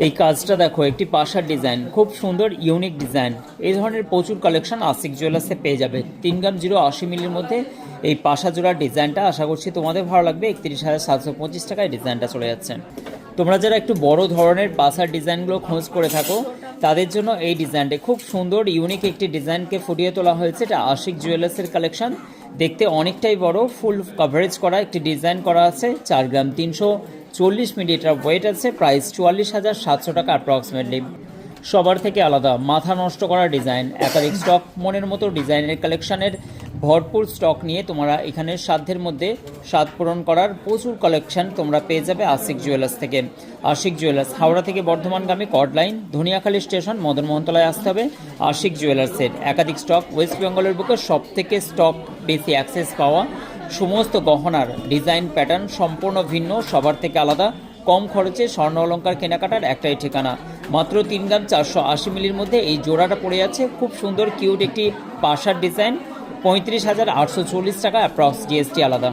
এই কাজটা দেখো, একটি পাশার ডিজাইন, খুব সুন্দর ইউনিক ডিজাইন। এই ধরনের প্রচুর কালেকশন আশিক জুয়েলার্সে পেয়ে যাবে। 3 গ্রাম 0 80 মিলির মধ্যে এই পাশা জোড়ার ডিজাইনটা আশা করছি তোমাদের ভালো লাগবে। 31,725 টাকায় ডিজাইনটা চলে যাচ্ছে। তোমরা যারা একটু বড় ধরনের পাশার ডিজাইনগুলো খোঁজ করে থাকো তাদের জন্য এই ডিজাইনটা খুব সুন্দর ইউনিক একটি ডিজাইনকে ফুটিয়ে তোলা হয়েছে। এটা আশিক জুয়েলার্সের কালেকশন। দেখতে অনেকটাই বড়, ফুল কভারেজ করা একটি ডিজাইন করা আছে। 4 গ্রাম 340 মিলিলিটার ওয়েট আছে। প্রাইস 44,700 টাকা অ্যাপ্রক্সিমেটলি। সবার থেকে আলাদা, মাথা নষ্ট করা ডিজাইন, একাধিক স্টক, মনের মতো ডিজাইনের কালেকশনের ভরপুর স্টক নিয়ে তোমরা এখানে সাধ্যের মধ্যে স্বাদ পূরণ করার প্রচুর কালেকশন তোমরা পেয়ে যাবে আশিক জুয়েলার্স থেকে। আশিক জুয়েলার্স হাওড়া থেকে বর্ধমানগামী কর্ড লাইন, ধনিয়াখালী স্টেশন, মদনমোহনতলায় আসতে হবে। আশিক জুয়েলার্সের একাধিক স্টক, ওয়েস্ট বেঙ্গলের বুকে সব থেকে স্টক বেশি অ্যাক্সেস পাওয়া, সমস্ত গহনার ডিজাইন প্যাটার্ন সম্পূর্ণ ভিন্ন, সবার থেকে আলাদা, কম খরচে স্বর্ণ অলঙ্কার কেনাকাটার একটাই ঠিকানা। মাত্র 3 গ্রাম 480 মিলির মধ্যে এই জোড়াটা পড়ে যাচ্ছে। খুব সুন্দর কিউট একটি পাশার ডিজাইন। 35,840 টাকা অ্যাপ্রক্স, জিএসটি আলাদা।